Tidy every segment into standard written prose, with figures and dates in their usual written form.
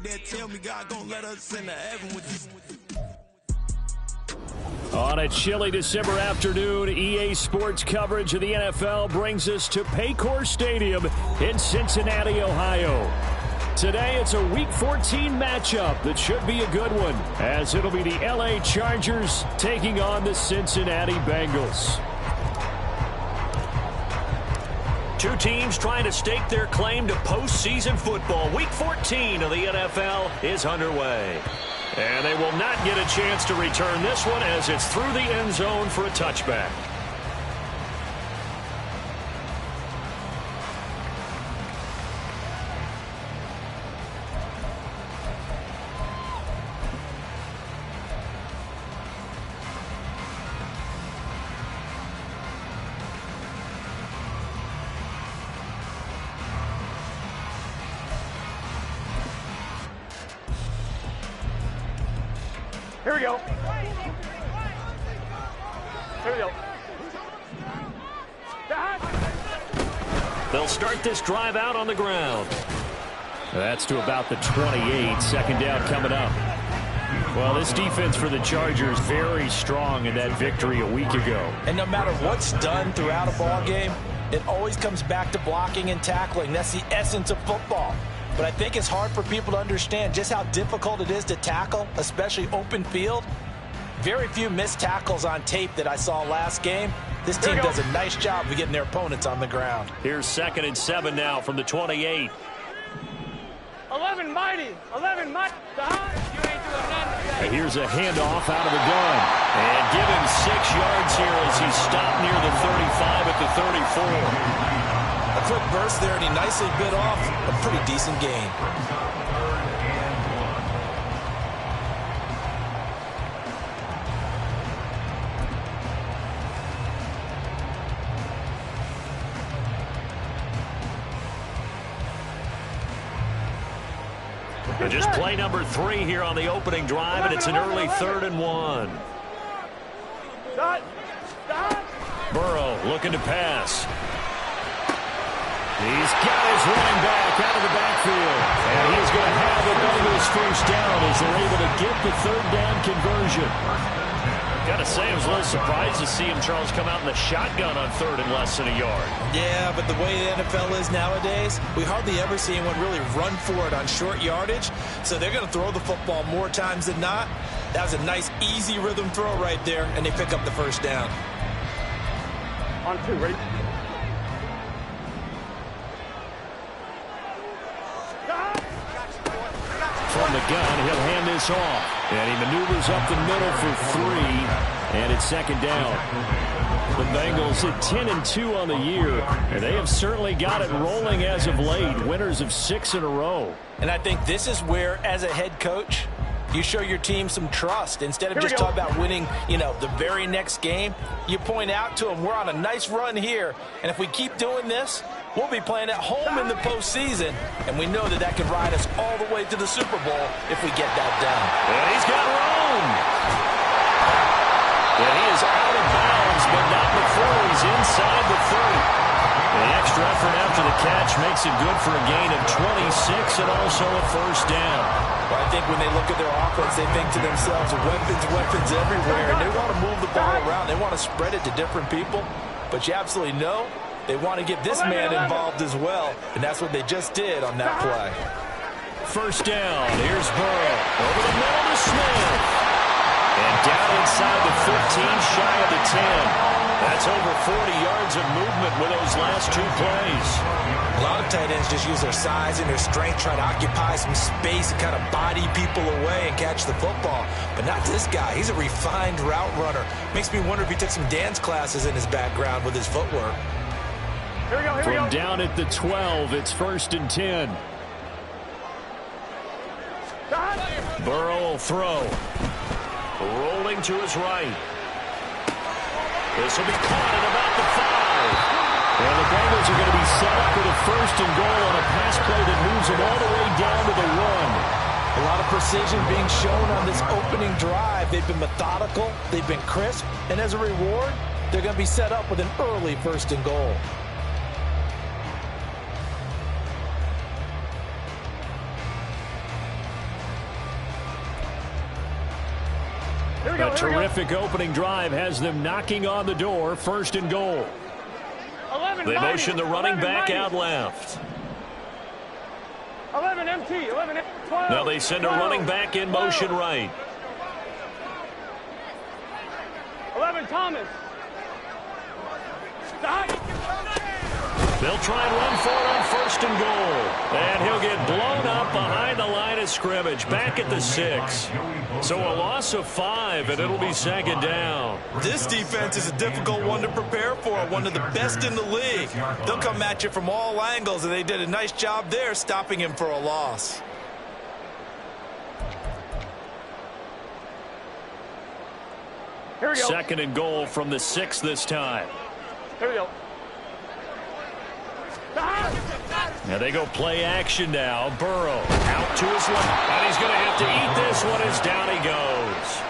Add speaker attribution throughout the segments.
Speaker 1: better tell me God gonna let us into heaven with this.
Speaker 2: On a chilly December afternoon, EA Sports coverage of the NFL brings us to Paycor Stadium in Cincinnati, Ohio. Today, it's a Week 14 matchup that should be a good one, as it'll be the LA Chargers taking on the Cincinnati Bengals. Two teams trying to stake their claim to postseason football. Week 14 of the NFL is underway. And they will not get a chance to return this one as it's through the end zone for a touchback.
Speaker 3: Here we go. Here we go.
Speaker 2: They'll start this drive out on the ground. That's to about the 28. Second down coming up. Well, this defense for the Chargers very strong in that victory a week ago.
Speaker 4: And no matter what's done throughout a ball game, it always comes back to blocking and tackling. That's the essence of football. But I think it's hard for people to understand just how difficult it is to tackle, especially open field. Very few missed tackles on tape that I saw last game. This team does a nice job of getting their opponents on the ground.
Speaker 2: Here's 2nd and 7 now from the 28.
Speaker 3: 11 mighty. 11 mighty. You ain't doing nothing.
Speaker 2: And here's a handoff out of the gun. And give him 6 yards here as he stopped near the 35 at the 34.
Speaker 4: A quick burst there, and he nicely bit off a pretty decent gain.
Speaker 2: Just play number 3 here on the opening drive, and it's an early 3rd and 1. Burrow looking to pass. He's got his running back out of the backfield. And he's going to have another first down as they're able to get the 3rd down conversion. Got to say, I was a little surprised to see him, Charles, come out in the shotgun on 3rd and less than a yard. Yeah,
Speaker 4: but the way the NFL is nowadays, we hardly ever see anyone really run for it on short yardage. So they're going to throw the football more times than not. That was a nice, easy rhythm throw right there, and they pick up the first down.
Speaker 3: On 2, ready?
Speaker 2: From the gun, he'll hand this off. And he maneuvers up the middle for 3. And it's 2nd down. The Bengals at 10-2 on the year. And they have certainly got it rolling as of late. Winners of 6 in a row.
Speaker 4: And I think this is where, as a head coach, you show your team some trust. Instead of just talking about winning, the very next game, you point out to them, we're on a nice run here. And if we keep doing this, we'll be playing at home in the postseason, and we know that can ride us all the way to the Super Bowl if we get that done.
Speaker 2: And he's got room. And he is out of bounds, but not before he's inside the 30. The extra effort after the catch makes it good for a gain of 26 and also a first down.
Speaker 4: Well, I think when they look at their offense, they think to themselves, weapons everywhere, and they want to move the ball around. They want to spread it to different people, but you absolutely know they want to get this man involved as well, and that's what they just did on that play.
Speaker 2: First down. Here's Burrow. Over the middle to Smith. And down inside the 15, shy of the 10. That's over 40 yards of movement with those last 2 plays.
Speaker 4: A lot of tight ends just use their size and their strength, try to occupy some space and kind of body people away and catch the football. But not this guy. He's a refined route runner. Makes me wonder if he took some dance classes in his background with his footwork.
Speaker 3: Here we go.
Speaker 2: From down at the 12, it's 1st and 10. Burrow will throw. Rolling to his right. This will be caught at about the 5. And the Bengals are going to be set up with a 1st and goal on a pass play that moves them all the way down to the 1.
Speaker 4: A lot of precision being shown on this opening drive. They've been methodical, they've been crisp, and as a reward, they're going to be set up with an early 1st and goal.
Speaker 2: A terrific opening drive has them knocking on the door, 1st and goal. They motion the running back out left.
Speaker 3: 11 MT, 11 12.
Speaker 2: Now they send a running back in motion right.
Speaker 3: 11 Thomas.
Speaker 2: They'll try and run for it on 1st and goal. And he'll get blown up behind the line of scrimmage, back at the 6. So a loss of 5, and it'll be 2nd down.
Speaker 4: This defense is a difficult one to prepare for, one of the best in the league. They'll come at you from all angles, and they did a nice job there stopping him for a loss.
Speaker 3: Here we go.
Speaker 2: 2nd and goal from the 6 this time.
Speaker 3: Here we go.
Speaker 2: Now they go play action now. Burrow out to his left. And he's going to have to eat this one as down he goes.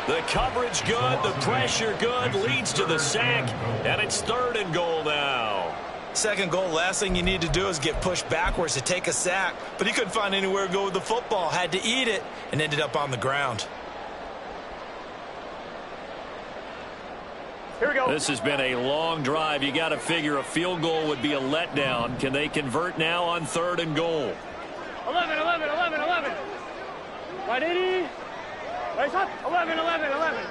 Speaker 2: The coverage good, the pressure good, leads to the sack, and it's 3rd and goal now.
Speaker 4: 2nd goal, last thing you need to do is get pushed backwards to take a sack. But he couldn't find anywhere to go with the football, had to eat it, and ended up on the ground.
Speaker 3: Here we go.
Speaker 2: This has been a long drive. You got to figure a field goal would be a letdown. Can they convert now on 3rd and goal?
Speaker 3: 11, 11, 11, 11. 180. Right shot. 11, 11, 11.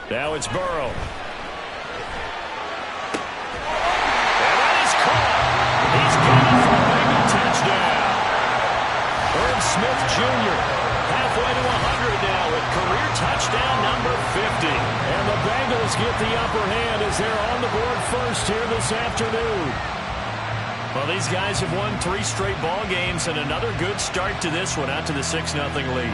Speaker 2: Now it's Burrow. And that is caught. He's got it for a big touchdown. Herb Smith Jr. halfway to 100 now with career touchdown number 50. And the Bengals get the upper hand as they're on the board first here this afternoon. Well, these guys have won 3 straight ball games and another good start to this one out to the 6-0 lead.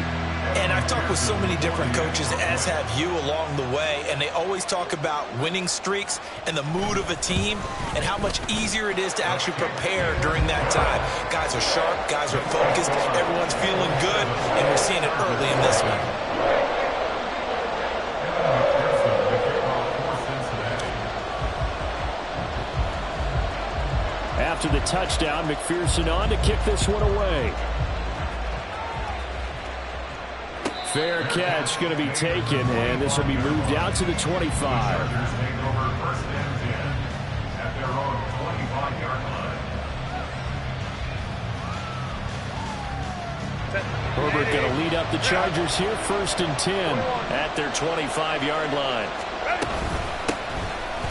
Speaker 4: And I've talked with so many different coaches, as have you, along the way, and they always talk about winning streaks and the mood of a team and how much easier it is to actually prepare during that time. Guys are sharp, guys are focused, everyone's feeling good, and we're seeing it early in this one.
Speaker 2: After the touchdown, McPherson on to kick this one away. Fair catch going to be taken, and this will be moved out to the 25. Herbert going to lead up the Chargers here, 1st and 10 at their 25-yard line.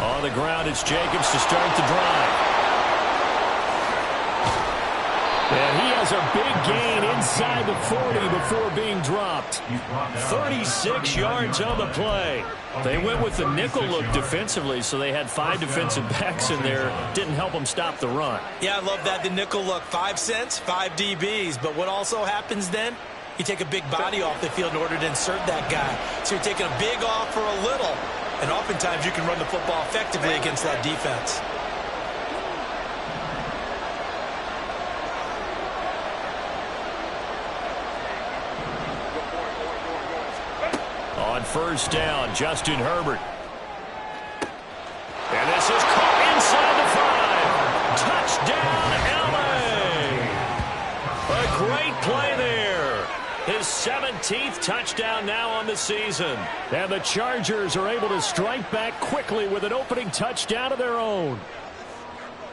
Speaker 2: On the ground, it's Jacobs to start the drive. And he has a big gain inside the 40 before being dropped. 36 yards on the play. They went with the nickel look defensively, so they had 5 defensive backs in there. Didn't help them stop the run.
Speaker 4: Yeah, I love that, the nickel look. 5 cents, 5 DBs. But what also happens then? You take a big body off the field in order to insert that guy. So you're taking a big off for a little. And oftentimes you can run the football effectively against that defense.
Speaker 2: On 1st down, Justin Herbert. And this is caught inside the 5. Touchdown, LA! A great play there. His 17th touchdown now on the season. And the Chargers are able to strike back quickly with an opening touchdown of their own.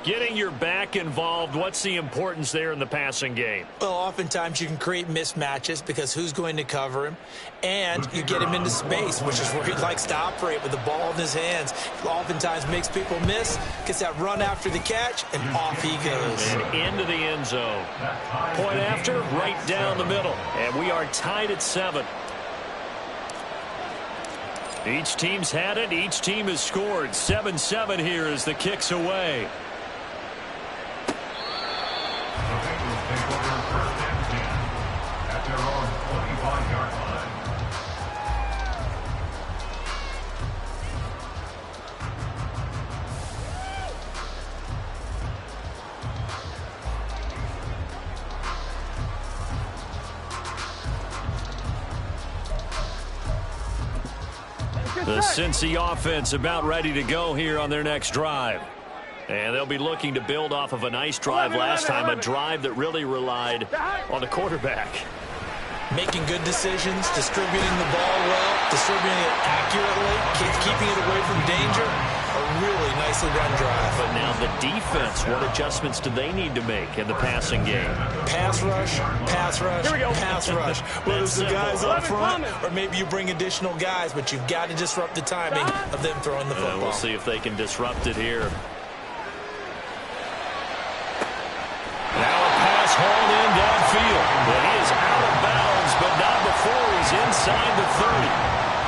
Speaker 2: Getting your back involved, what's the importance there in the passing game?
Speaker 4: Well, oftentimes you can create mismatches because who's going to cover him? And you get him into space, which is where he likes to operate with the ball in his hands. Oftentimes makes people miss, gets that run after the catch, and off he goes.
Speaker 2: And into the end zone. Point after, right down the middle. And we are tied at 7. Each team's had it. Each team has scored. 7-7 here as the kick's away. The Cincy offense about ready to go here on their next drive. And they'll be looking to build off of a nice drive last time, a drive that really relied on the quarterback.
Speaker 4: making good decisions, distributing the ball well, distributing it accurately, keeping it away from danger. A really nicely run drive.
Speaker 2: But now the defense, what adjustments do they need to make in the passing game?
Speaker 4: Pass rush, pass rush, pass rush. Whether it's the guys up front or maybe you bring additional guys, but you've got to disrupt the timing of them throwing the football.
Speaker 2: We'll see if they can disrupt it here. Now a pass hauled in downfield. But he is out of bounds, but not before he's inside the 30.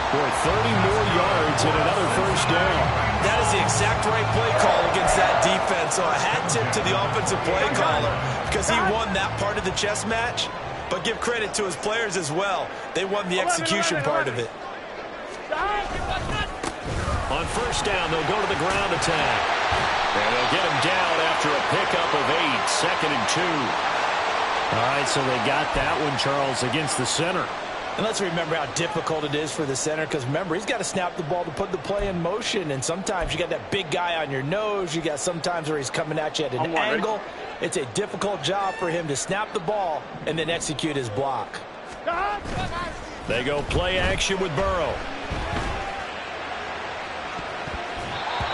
Speaker 2: Boy, 30 more yards and another first down.
Speaker 4: That is the exact right play call against that defense. So a hat tip to the offensive play caller because he won that part of the chess match. But give credit to his players as well. They won the execution part of it.
Speaker 2: On first down, they'll go to the ground attack. And they'll get him down after a pickup of 8, 2nd and 2. All right, so they got that one, Charles, against the center.
Speaker 4: And let's remember how difficult it is for the center because, remember, he's got to snap the ball to put the play in motion. And sometimes you got that big guy on your nose. You got sometimes where he's coming at you at an angle. It's a difficult job for him to snap the ball and then execute his block.
Speaker 2: They go play action with Burrow.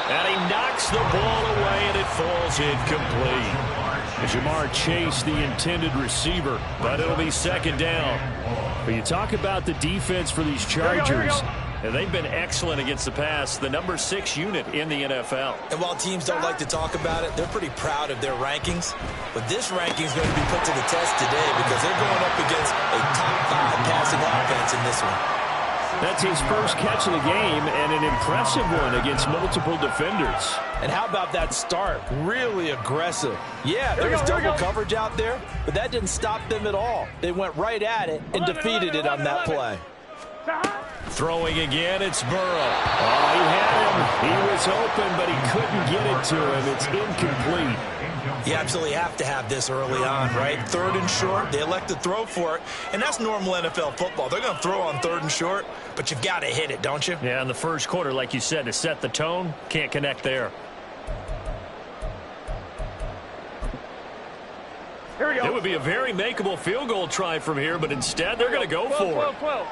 Speaker 2: And he knocks the ball away, and it falls incomplete. Jamar Chase, the intended receiver, but it'll be 2nd down. But you talk about the defense for these Chargers, and they've been excellent against the pass, the number 6 unit in the NFL.
Speaker 4: And while teams don't like to talk about it, they're pretty proud of their rankings. But this ranking is going to be put to the test today because they're going up against a top 5 passing offense in this one.
Speaker 2: That's his first catch of the game and an impressive one against multiple defenders.
Speaker 4: And how about that start? Really aggressive. Yeah, there was double coverage out there, but that didn't stop them at all. They went right at it and defeated it on that play.
Speaker 2: Throwing again, it's Burrow. Oh, he had him. He was open, but he couldn't get it to him. It's incomplete.
Speaker 4: You absolutely have to have this early on, right? 3rd and short, they elect to throw for it, and that's normal NFL football. They're going to throw on 3rd and short, but you've got to hit it, don't you?
Speaker 2: Yeah, in the first quarter, like you said, to set the tone, can't connect there.
Speaker 3: Here we go.
Speaker 2: It would be a very makeable field goal try from here, but instead they're going to go for it.
Speaker 3: 12.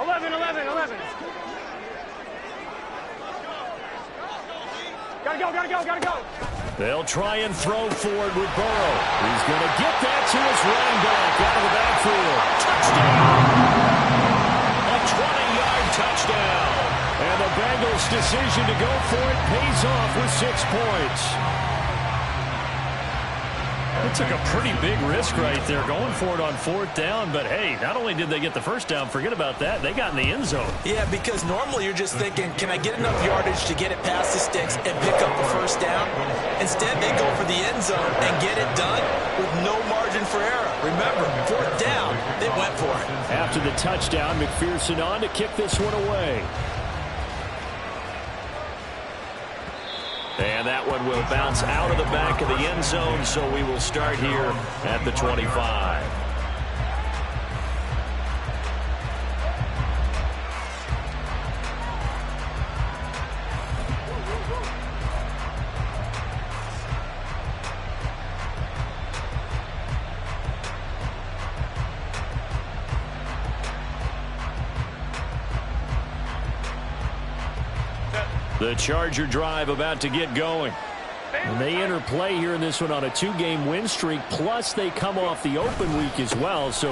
Speaker 3: 11. Gotta go.
Speaker 2: They'll try and throw forward with Burrow. He's going to get that to his running back out of the backfield. Touchdown! A 20-yard touchdown. And the Bengals' decision to go for it pays off with 6 points. It took a pretty big risk right there going for it on 4th down. But, hey, not only did they get the first down, forget about that, they got in the end zone.
Speaker 4: Yeah, because normally you're just thinking, can I get enough yardage to get it past the sticks and pick up the first down? Instead, they go for the end zone and get it done with no margin for error. Remember, 4th down, they went for it.
Speaker 2: After the touchdown, McPherson on to kick this one away. And that one will bounce out of the back of the end zone, so we will start here at the 25. The Charger drive about to get going. And they enter play here in this one on a 2-game win streak, plus they come off the open week as well. So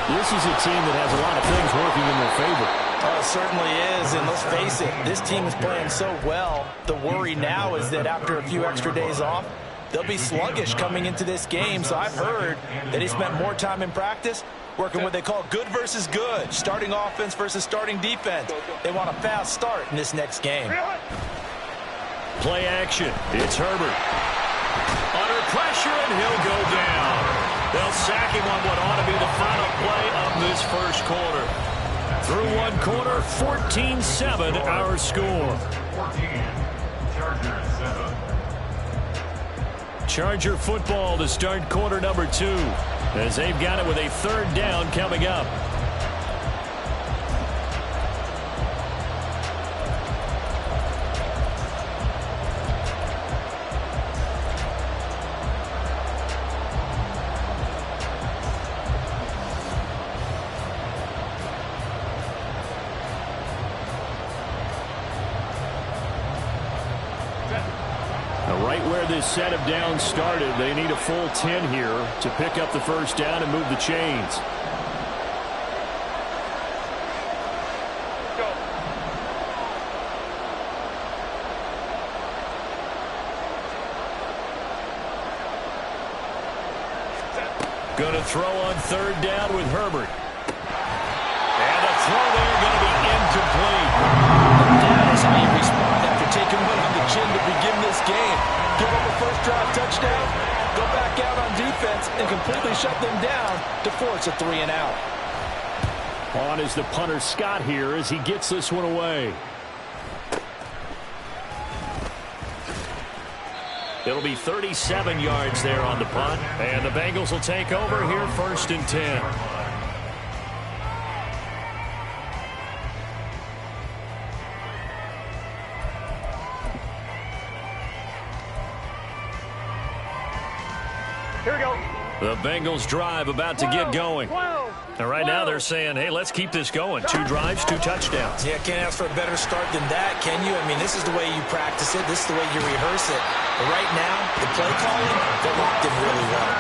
Speaker 2: this is a team that has a lot of things working in their favor.
Speaker 4: Oh, it certainly is, and let's face it, this team is playing so well. The worry now is that after a few extra days off, they'll be sluggish coming into this game. So I've heard that he spent more time in practice working what they call good versus good, starting offense versus starting defense. They want a fast start in this next game.
Speaker 2: Play action. It's Herbert. Under pressure, and he'll go down. They'll sack him on what ought to be the final play of this first quarter. Through one quarter, 14-7 our score. Charger football to start quarter number 2, as they've got it with a 3rd down coming up. right where this set of downs started. They need a full 10 here to pick up the first down and move the chains. Going to throw on third down with Herbert. And a throw there going to be incomplete.
Speaker 4: That is how you respond after taking one on the chin to begin this game. Give up a first drive touchdown, go back out on defense, and completely shut them down to force a 3 and out.
Speaker 2: On is the punter Scott here as he gets this one away. It'll be 37 yards there on the punt. And the Bengals will take over here, 1st and 10.
Speaker 3: Here we go.
Speaker 2: The Bengals drive about to get going. And right now they're saying, hey, let's keep this going. 2 drives, 2 touchdowns.
Speaker 4: Yeah, can't ask for a better start than that, can you? I mean, this is the way you practice it. This is the way you rehearse it. But right now, the play calling, they're locked in really well.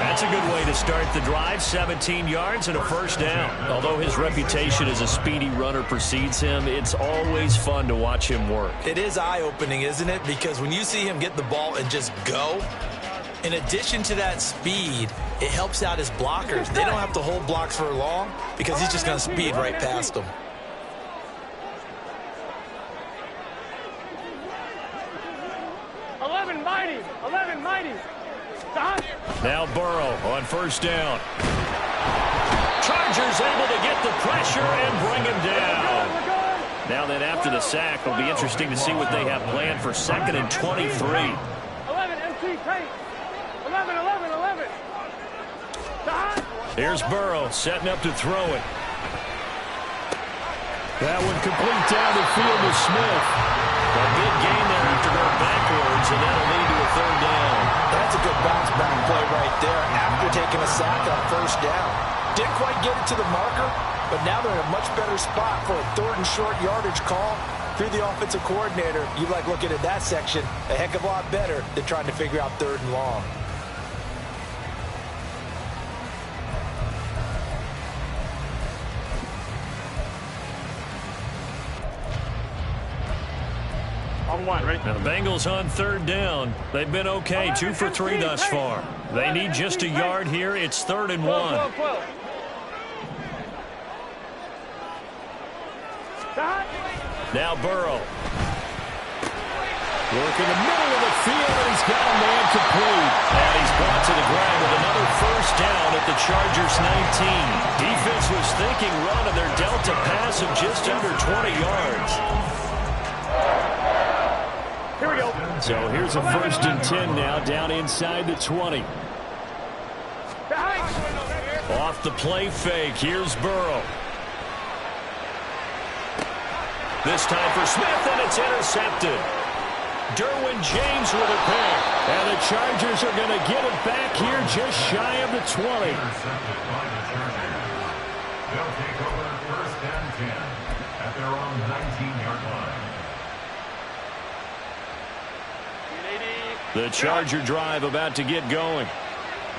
Speaker 2: That's a good way to start the drive. 17 yards and a first down. Although his reputation as a speedy runner precedes him, it's always fun to watch him work.
Speaker 4: It is eye-opening, isn't it? Because when you see him get the ball and just go, in addition to that speed, it helps out his blockers. They don't have to hold blocks for long because he's just going to speed right past them.
Speaker 3: Mighty.
Speaker 2: Now Burrow on first down. Chargers able to get the pressure and bring him down. Now then after the sack, it'll be interesting to see what they have planned for 2nd and 23.
Speaker 3: 11, empty, tight. 11.
Speaker 2: Here's Burrow setting up to throw it. That one complete down the field to Smith. A big gain there after going backwards, and that'll lead to a 3rd down.
Speaker 4: That's a good bounce back play right there after taking a sack on first down. Didn't quite get it to the marker, but now they're in a much better spot for a 3rd and short yardage call. Through the offensive coordinator, you like looking at that section a heck of a lot better than trying to figure out 3rd and long.
Speaker 3: On 1, ready?
Speaker 2: Now the Bengals on 3rd down. They've been okay, 2 for 3 thus far. They need just a yard here. It's 3rd and 1.
Speaker 3: 12.
Speaker 2: Now Burrow. Work in the middle of the field, and he's got a man complete. And he's brought to the ground with another first down at the Chargers' 19. Defense was thinking run, and they're dealt a pass of just under 20 yards.
Speaker 3: Here we go.
Speaker 2: So here's a 1st and 10 now, down inside the 20. Off the play fake, here's Burrow. This time for Smith, and it's intercepted. Derwin James with a pick. And the Chargers are going to get it back here just shy of the 20.
Speaker 5: They'll take over 1st and 10 at their own 19-yard line.
Speaker 2: The Charger drive about to get going.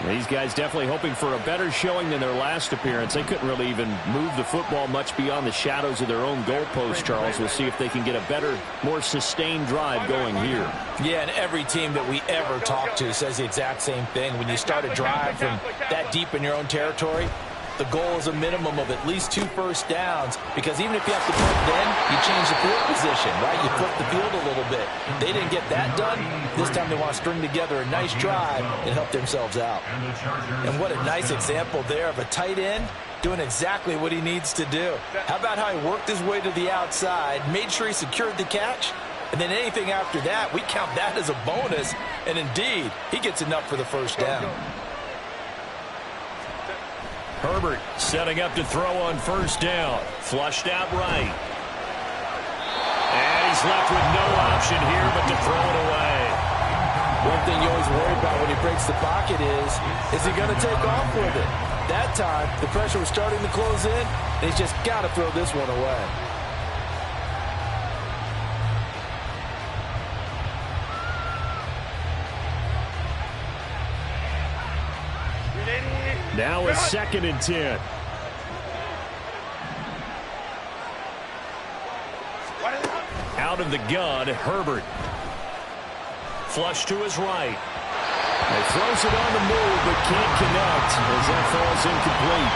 Speaker 2: These guys definitely hoping for a better showing than their last appearance. They couldn't really even move the football much beyond the shadows of their own goalpost, Charles. We'll see if they can get a better, more sustained drive going here.
Speaker 4: Yeah, and every team that we ever talk to says the exact same thing. When you start a drive from that deep in your own territory, the goal is a minimum of at least 2 first downs, because even if you have to put it in, you change the field position, right? You flip the field a little bit. They didn't get that done. This time they want to string together a nice drive and help themselves out. And what a nice example there of a tight end doing exactly what he needs to do. How about how he worked his way to the outside, made sure he secured the catch, and then anything after that, we count that as a bonus. And indeed, he gets enough for the first down.
Speaker 2: Herbert setting up to throw on first down. Flushed out right. And he's left with no option here but to throw it away.
Speaker 4: One thing you always worry about when he breaks the pocket is he going to take off with it? That time, the pressure was starting to close in, and he's just got to throw this one away.
Speaker 2: Now a 2nd and 10. Out of the gun, Herbert. Flush to his right. He throws it on the move, but can't connect as that falls incomplete.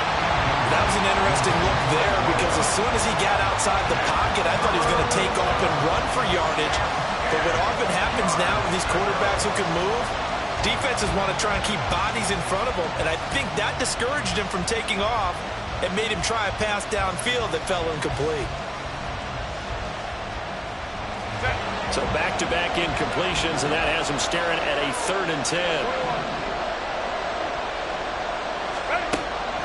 Speaker 4: That was an interesting look there because as soon as he got outside the pocket, I thought he was going to take off and run for yardage. But what often happens now with these quarterbacks who can move, defenses want to try and keep bodies in front of them, and I think that discouraged him from taking off and made him try a pass downfield that fell incomplete.
Speaker 2: So back-to-back incompletions, and that has him staring at a 3rd and 10.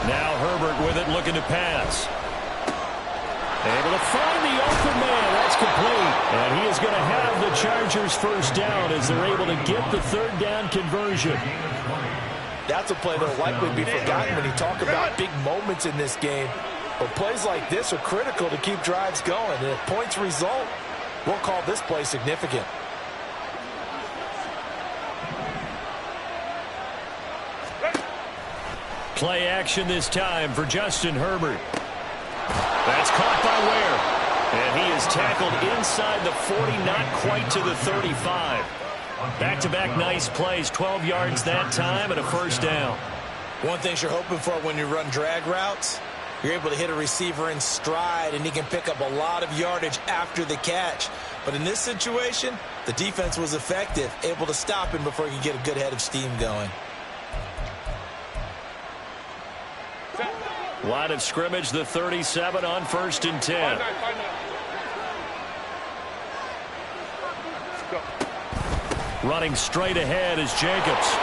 Speaker 2: Now Herbert with it, looking to pass. Able to find the open man. That's complete. And he is going to have the Chargers first down as they're able to get the 3rd down conversion.
Speaker 4: That's a play that will likely be forgotten when you talk about big moments in this game. But plays like this are critical to keep drives going. And if points result, we'll call this play significant.
Speaker 2: Play action this time for Justin Herbert. That's caught by Ware. And he is tackled inside the 40, not quite to the 35. Back-to-back nice plays, 12 yards that time and a first down.
Speaker 4: One thing you're hoping for when you run drag routes, you're able to hit a receiver in stride, and he can pick up a lot of yardage after the catch. But in this situation, the defense was effective, able to stop him before he could get a good head of steam going.
Speaker 2: Line of scrimmage, the 37 on 1st and 10. Running straight ahead is Jacobs.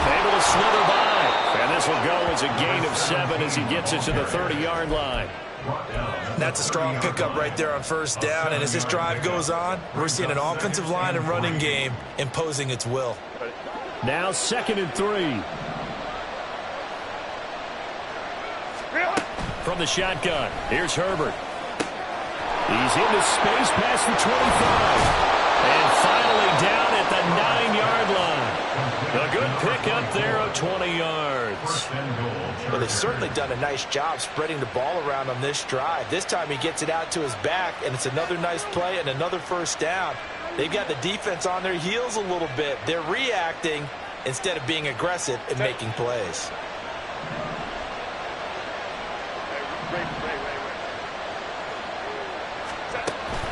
Speaker 2: Able to slither by. And this will go as a gain of 7 as he gets it to the 30-yard line.
Speaker 4: That's a strong pickup right there on 1st down. And as this drive goes on, we're seeing an offensive line and running game imposing its will.
Speaker 2: Now 2nd and 3. From the shotgun, here's Herbert. He's into space past the 25. And finally down at the 9-yard line. A good pickup there of 20 yards.
Speaker 4: Well, they've certainly done a nice job spreading the ball around on this drive. This time he gets it out to his back, and it's another nice play and another first down. They've got the defense on their heels a little bit. They're reacting instead of being aggressive and making plays.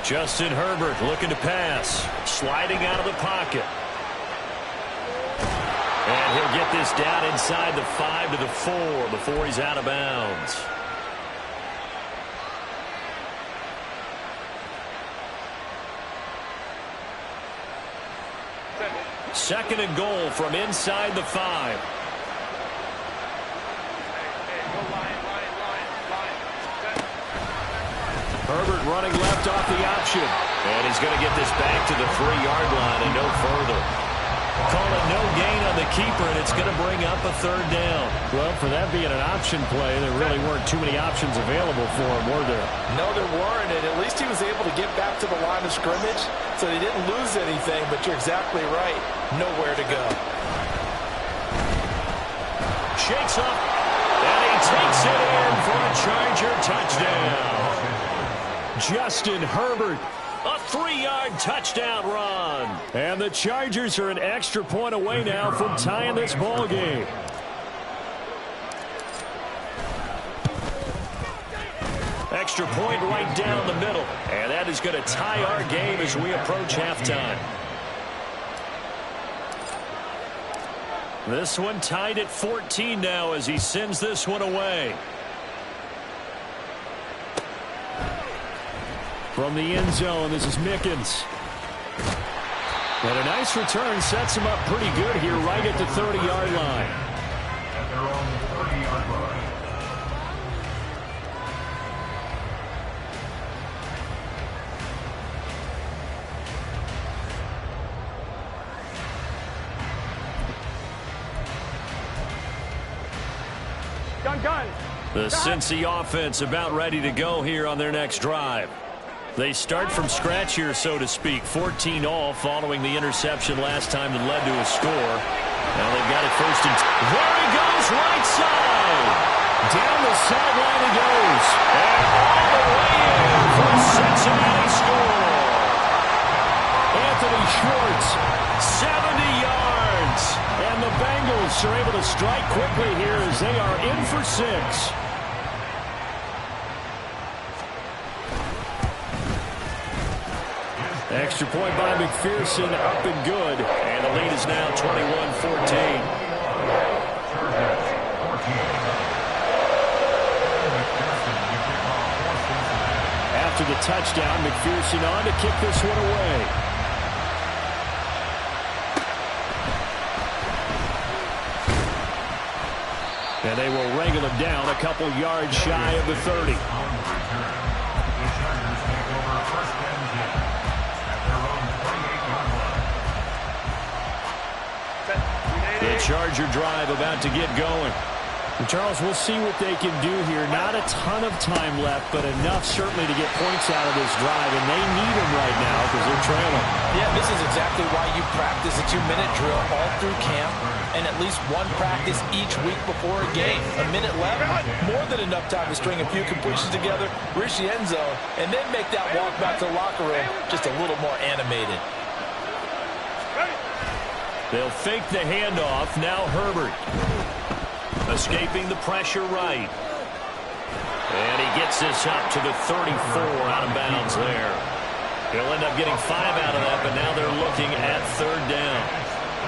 Speaker 2: Justin Herbert looking to pass. Sliding out of the pocket. And he'll get this down inside the 5 to the 4 before he's out of bounds. Second and goal from inside the 5. Herbert running left off the option. And he's going to get this back to the 3-yard line and no further. Call it no gain on the keeper, and it's going to bring up a 3rd down. Well, for that being an option play, there really weren't too many options available for him, were there?
Speaker 4: No, there weren't, and at least he was able to get back to the line of scrimmage, so he didn't lose anything, but you're exactly right. Nowhere to go.
Speaker 2: Shakes up, and he takes it in for a Charger touchdown. Justin Herbert, a 3-yard touchdown run. And the Chargers are an extra point away now from tying this ball game. Extra point right down the middle. And that is going to tie our game as we approach halftime. This one tied at 14 now as he sends this one away. From the end zone, this is Mickens. And a nice return sets him up pretty good here right at the 30-yard line.
Speaker 5: At their own 30-yard line.
Speaker 3: Gun.
Speaker 2: The Cincy offense about ready to go here on their next drive. They start from scratch here, so to speak. 14 all following the interception last time that led to a score. Well, they've got it first and there he goes, right side. Down the sideline he goes. And all the way in for a Cincinnati score. Anthony Schwartz, 70 yards. And the Bengals are able to strike quickly here as they are in for 6. Extra point by McPherson, up and good. And the lead is now 21-14. After the touchdown, McPherson on to kick this one away. And they will wrangle him down a couple yards shy of the 30. The Charger drive about to get going. And Charles, we'll see what they can do here. Not a ton of time left, but enough certainly to get points out of this drive. And they need them right now because they're trailing.
Speaker 4: Yeah, this is exactly why you practice a 2-minute drill all through camp and at least one practice each week before a game. A minute left, more than enough time to string a few completions together, reach the end zone, and then make that walk back to the locker room just a little more animated.
Speaker 2: They'll fake the handoff. Now Herbert. Escaping the pressure right. And he gets this up to the 34 out of bounds there. He'll end up getting 5 out of that, but now they're looking at 3rd down.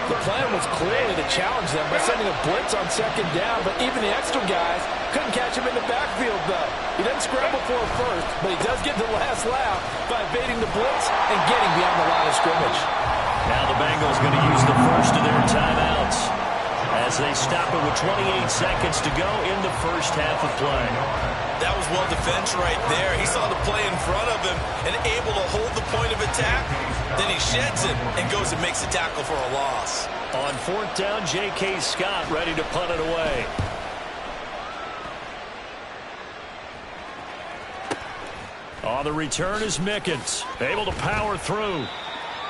Speaker 4: The plan was clearly to challenge them by sending a blitz on 2nd down, but even the extra guys couldn't catch him in the backfield, though. He doesn't scramble for a first, but he does get the last laugh by evading the blitz and getting beyond the line of scrimmage.
Speaker 2: Now the Bengals going to use the first of their timeouts as they stop it with 28 seconds to go in the first half of play.
Speaker 1: That was well defense right there. He saw the play in front of him and able to hold the point of attack. Then he sheds it and goes and makes a tackle for a loss.
Speaker 2: On 4th down, J.K. Scott ready to punt it away. On the return is Mickens, able to power through.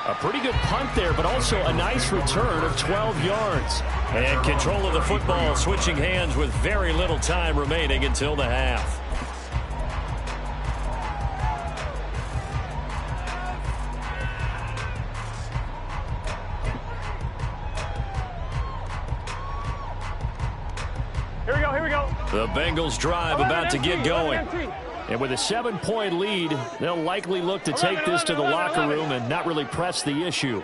Speaker 2: A pretty good punt there, but also a nice return of 12 yards. And control of the football switching hands with very little time remaining until the half.
Speaker 3: Here we go.
Speaker 2: The Bengals drive about to get going. And with a 7-point lead, they'll likely look to take this to the locker room and not really press the issue.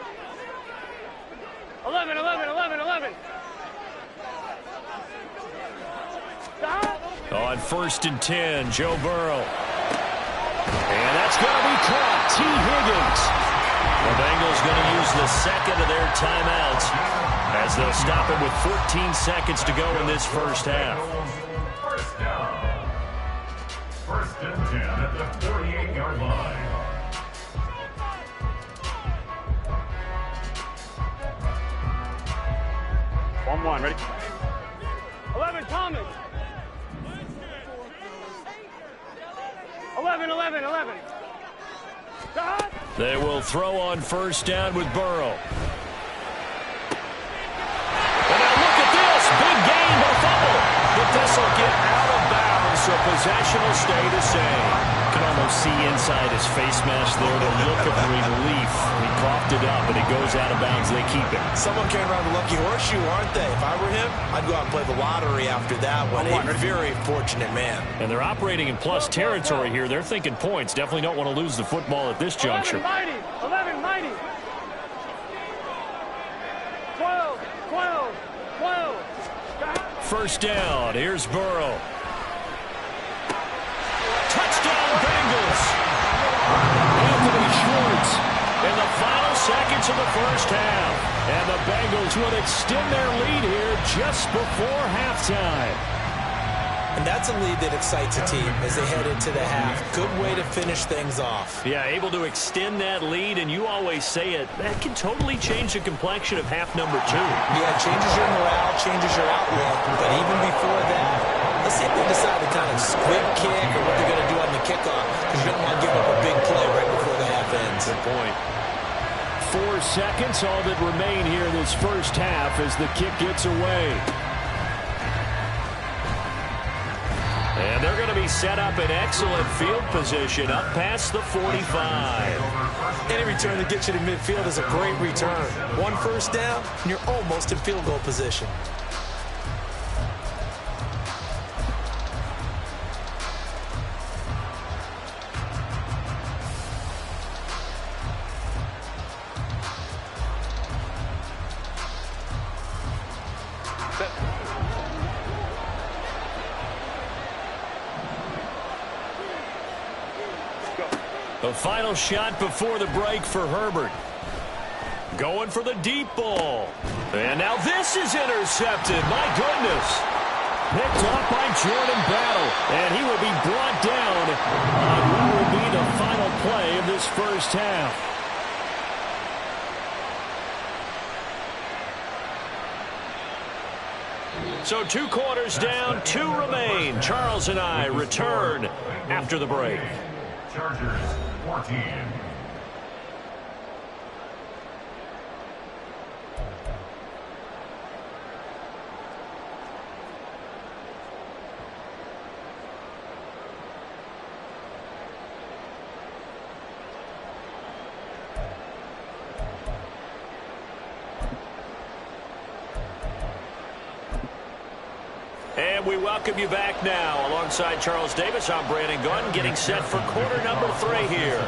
Speaker 3: 11.
Speaker 2: On 1st and 10, Joe Burrow. And that's going to be caught. T. Higgins. The Bengals going to use the 2nd of their timeouts as they'll stop it with 14 seconds to go in this first half.
Speaker 5: First down. 1st and 10 at the 48-yard line.
Speaker 3: One, ready? 11, Thomas. 11. Stop.
Speaker 2: They will throw on 1st down with Burrow. And now look at this. Big gain, but fumble. But this will get out of bounds, so possession will stay the same. Can almost see inside his face mask there the look of relief. He coughed it up, and it goes out of bounds. They keep it.
Speaker 1: Someone carrying around the lucky horseshoe, aren't they? If I were him, I'd go out and play the lottery after that one. A very fortunate man.
Speaker 2: And they're operating in plus territory here. They're thinking points. Definitely don't want to lose the football at this juncture.
Speaker 3: 11, mighty. 12.
Speaker 2: 1st down. Here's Burrow. Touchdown, Bengals. Anthony Schwartz in the final seconds of the first half. And the Bengals will extend their lead here just before halftime.
Speaker 4: And that's a lead that excites a team as they head into the half. Good way to finish things off.
Speaker 2: Yeah, able to extend that lead, and you always say it, that can totally change the complexion of half number 2.
Speaker 4: Yeah, it changes your morale, changes your outlook. But even before that, let's see if they decide to kind of squib kick or what they're going to do on the kickoff, because you don't want to give up a big play right before the half ends.
Speaker 2: Good point. 4 seconds, all that remain here in this first half as the kick gets away. And they're going to be set up in excellent field position up past the 45.
Speaker 4: Any return that gets you to midfield is a great return. 1 first down, and you're almost in field goal position.
Speaker 2: The final shot before the break for Herbert. Going for the deep ball. And now this is intercepted. My goodness. Picked off by Jordan Battle. And he will be brought down on what will be the final play of this first half. So 2 quarters down, 2 remain. Charles and I return after the break.
Speaker 5: Chargers 14.
Speaker 2: And we welcome you back now. Alongside Charles Davis, I'm Brandon Gunn, getting set for quarter number 3 here.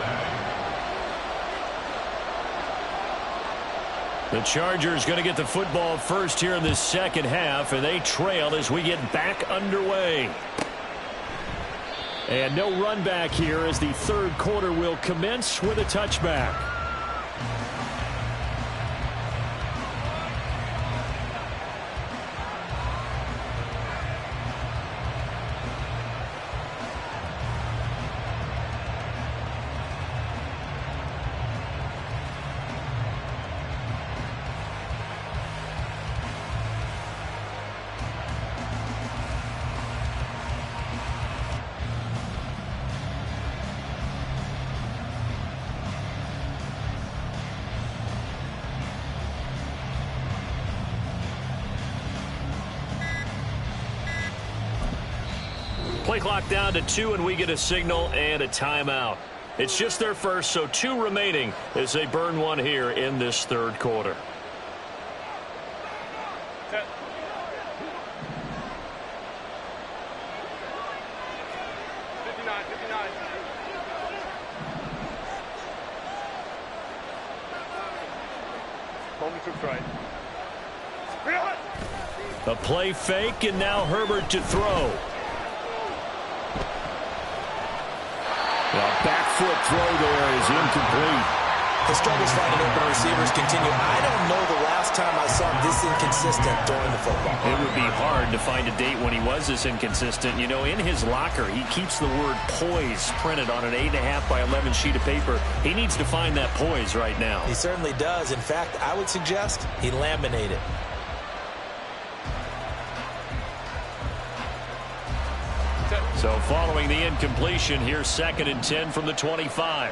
Speaker 2: The Chargers going to get the football first here in this second half, and they trail as we get back underway. And no run back here as the third quarter will commence with a touchback. Play clock down to 2, and we get a signal and a timeout. It's just their first, so 2 remaining as they burn 1 here in this third quarter.
Speaker 3: Set. 59. Hold me to right.
Speaker 2: A play fake, and now Herbert to throw. The back foot throw there is incomplete.
Speaker 4: The struggles finding open receivers continue. I don't know the last time I saw him this inconsistent during the football.
Speaker 2: It would be hard to find a date when he was this inconsistent. You know, in his locker, he keeps the word poise printed on an 8.5 by 11 sheet of paper. He needs to find that poise right now.
Speaker 4: He certainly does. In fact, I would suggest he laminate it.
Speaker 2: So following the incompletion, here's 2nd and 10 from the 25.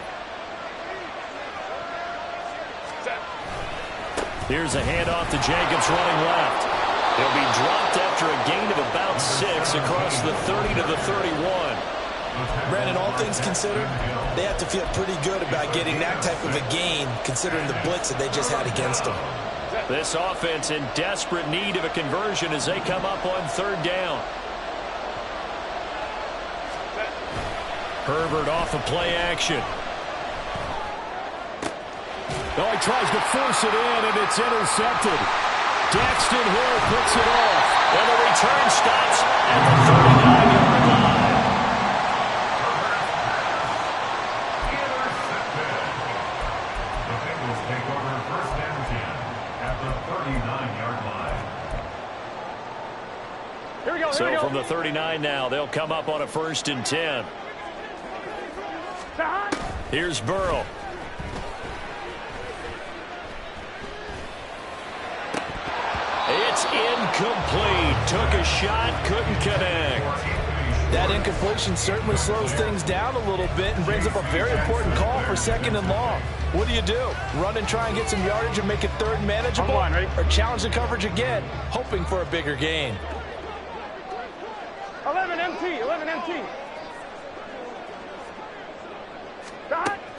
Speaker 2: Here's a handoff to Jacobs running left. He'll be dropped after a gain of about 6 across the 30 to the 31.
Speaker 4: Brandon, all things considered, they have to feel pretty good about getting that type of a gain considering the blitz that they just had against them.
Speaker 2: This offense in desperate need of a conversion as they come up on 3rd down. Herbert off of play action. Oh, he tries to force it in, and it's intercepted. Daxton Hill puts it off. And the return stops at the 39-yard line.
Speaker 5: The Bengals take over 1st and 10 at the 39-yard line.
Speaker 3: Here we go.
Speaker 2: So from the 39 now, they'll come up on a 1st and 10. Here's Burrow. It's incomplete. Took a shot, couldn't connect.
Speaker 4: That incompletion certainly slows things down a little bit and brings up a very important call for 2nd and long. What do? Run and try and get some yardage and make it third manageable? Or challenge the coverage again, hoping for a bigger gain?
Speaker 3: 11 MT, 11 MT.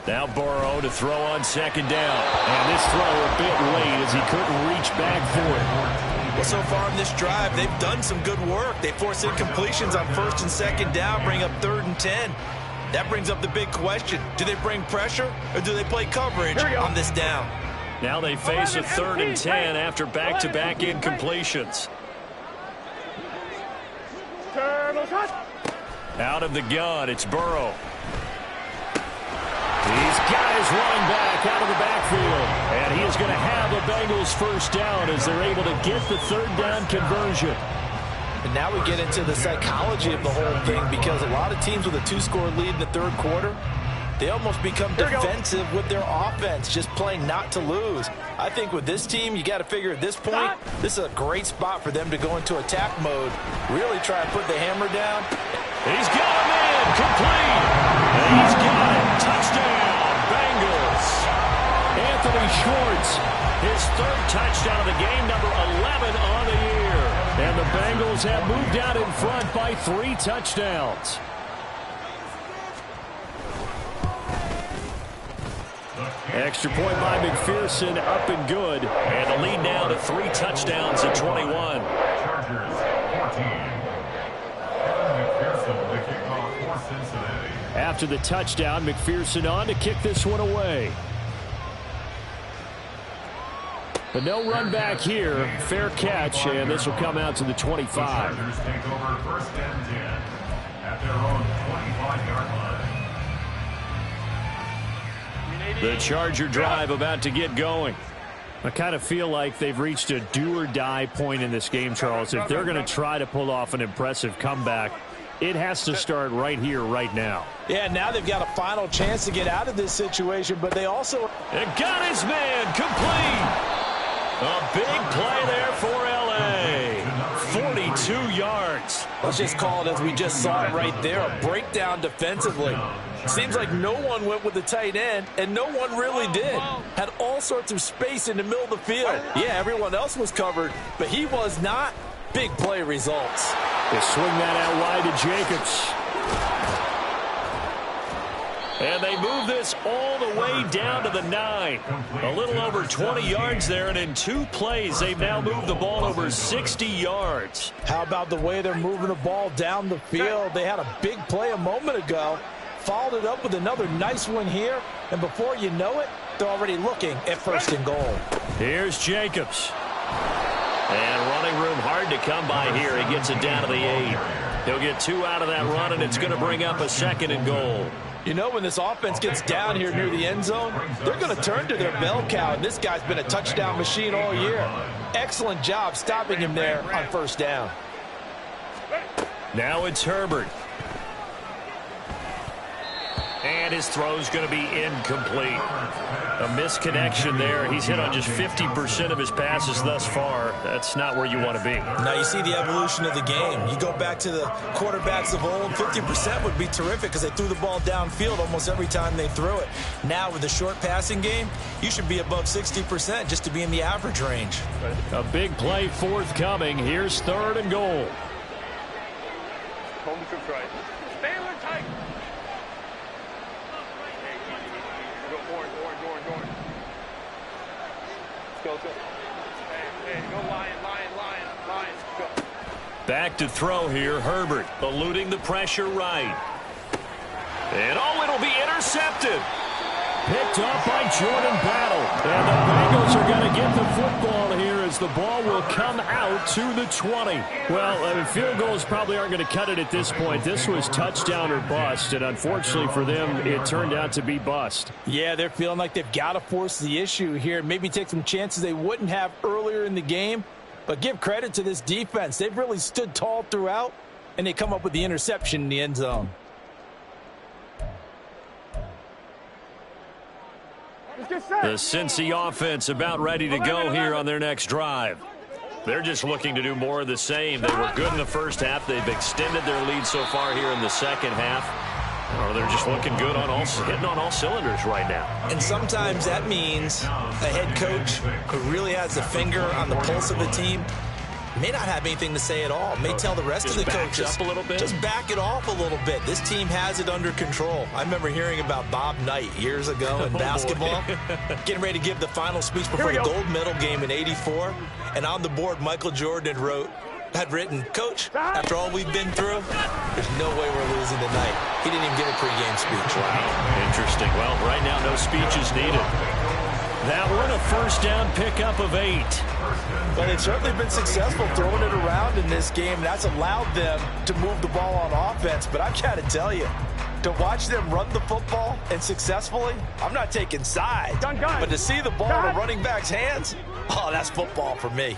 Speaker 2: Now Burrow to throw on second down. And this throw a bit late as he couldn't reach back for it.
Speaker 1: Well, so far in this drive, they've done some good work. They force incompletions on first and second down, bring up 3rd and 10. That brings up the big question. Do they bring pressure or do they play coverage on this down?
Speaker 2: Now they face a 3rd and 10 after back-to-back incompletions. Out of the gun, it's Burrow. He's got his running back out of the backfield. And he is going to have the Bengals first down as they're able to get the 3rd down conversion.
Speaker 4: And now we get into the psychology of the whole thing, because a lot of teams with a 2-score lead in the 3rd quarter, they almost become defensive with their offense, just playing not to lose. I think with this team, you got to figure at this point, this is a great spot for them to go into attack mode, really try and put the hammer down.
Speaker 2: He's got a man, complete. And he's got it. Touchdown, Bengals. Anthony Schwartz, his 3rd touchdown of the game, number 11 on the year. And the Bengals have moved out in front by 3 touchdowns. Extra point by McPherson, up and good. And the lead now to 3 touchdowns at 21.
Speaker 5: Chargers 14. McPherson, the kickoff for Cincinnati.
Speaker 2: After the touchdown, McPherson on to kick this one away. But no run back here. Fair catch, and this will come out to the 25.
Speaker 5: The Chargers take over 1st and 10 at their own 25-yard line.
Speaker 2: The Charger drive about to get going. I kind of feel like they've reached a do-or-die point in this game, Charles. If they're going to try to pull off an impressive comeback, it has to start right here, right now.
Speaker 4: Yeah, now they've got a final chance to get out of this situation, but they also...
Speaker 2: It got his man, complete! A big play there for L.A. 42 yards.
Speaker 4: Let's just call it as we just saw it right there, a breakdown defensively. Seems like no one went with the tight end, and no one really did. Had all sorts of space in the middle of the field. Yeah, everyone else was covered, but he was not. Big play results.
Speaker 2: They swing that out wide to Jacobs. And they move this all the way down to the 9. A little over 20 yards there, and in 2 plays, they've now moved the ball over 60 yards.
Speaker 4: How about the way they're moving the ball down the field? They had a big play a moment ago, followed it up with another nice one here, and before you know it, they're already looking at 1st and goal.
Speaker 2: Here's Jacobs. And running room hard to come by here. He gets it down to the 8. He'll get 2 out of that run, and it's going to bring up a 2nd and goal.
Speaker 4: You know, when this offense gets down here near the end zone, they're going to turn to their bell cow, and this guy's been a touchdown machine all year. Excellent job stopping him there on 1st down.
Speaker 2: Now it's Herbert. And his throw's going to be incomplete. A misconnection there. He's hit on just 50% of his passes thus far. That's not where you want to be.
Speaker 1: Now you see the evolution of the game. You go back to the quarterbacks of old, 50% would be terrific because they threw the ball downfield almost every time they threw it. Now with the short passing game, you should be above 60% just to be in the average range.
Speaker 2: A big play forthcoming. Here's 3rd and goal.
Speaker 3: Home trip right. Baylor tight. Go. Hey, go Lion, go.
Speaker 2: Back to throw here, Herbert, eluding the pressure right. And it'll be intercepted. Picked off by Jordan Battle. And the Bengals are going to get the football here as the ball will come out to the 20. Well, field goals probably aren't going to cut it at this point. This was touchdown or bust, and unfortunately for them, it turned out to be bust.
Speaker 4: Yeah, they're feeling like they've got to force the issue here. Maybe take some chances they wouldn't have earlier in the game. But give credit to this defense. They've really stood tall throughout, and they come up with the interception in the end zone.
Speaker 2: The Cincy offense about ready to go here on their next drive. They're just looking to do more of the same. They were good in the first half. They've extended their lead so far here in the second half. Or they're just looking good on hitting on all cylinders right now.
Speaker 1: And sometimes that means a head coach who really has a finger on the pulse of the team may not have anything to say at all. May tell the rest of the coaches,
Speaker 2: up a little bit.
Speaker 1: Just back it off a little bit. This team has it under control. I remember hearing about Bob Knight years ago in basketball, getting ready to give the final speech before the gold medal game in '84. And on the board, Michael Jordan had written, "Coach, after all we've been through, there's no way we're losing tonight." He didn't even give a pregame speech.
Speaker 2: Wow, interesting. Well, right now, no speech is needed. That one, a first down pickup of 8.
Speaker 1: Well, they've certainly been successful throwing it around in this game. That's allowed them to move the ball on offense. But I've got to tell you, to watch them run the football and successfully, I'm not taking sides. But to see the ball in a running back's hands, oh, that's football for me.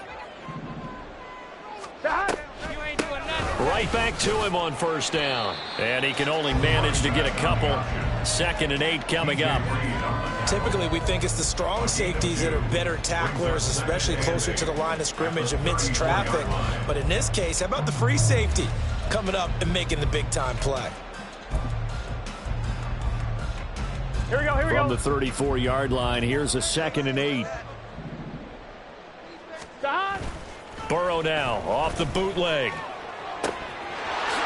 Speaker 2: Right back to him on first down. And he can only manage to get a couple. 2nd and 8 coming up.
Speaker 1: Typically, we think it's the strong safeties that are better tacklers, especially closer to the line of scrimmage amidst traffic. But in this case, how about the free safety coming up and making the big-time play?
Speaker 3: Here we go.
Speaker 2: From the 34-yard line, here's a 2nd and 8. Burrow now off the bootleg.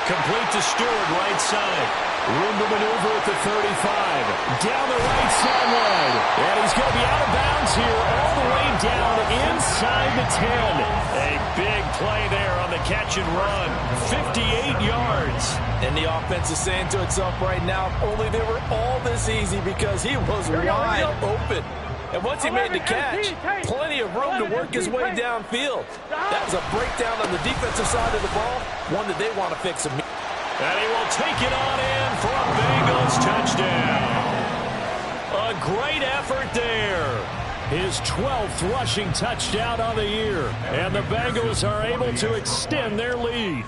Speaker 2: Complete to Stewart, right side. Room to maneuver at the 35. Down the right sideline. And he's going to be out of bounds here all the way down inside the 10. A big play there on the catch and run. 58 yards.
Speaker 1: And the offense is saying to itself right now, only they were all this easy because he was wide open. And once he made the catch, plenty of room to work his way downfield. That was a breakdown on the defensive side of the ball, one that they want to fix immediately.
Speaker 2: And he will take it on in for a Bengals touchdown. A great effort there. His 12th rushing touchdown on the year. And the Bengals are able to extend their lead.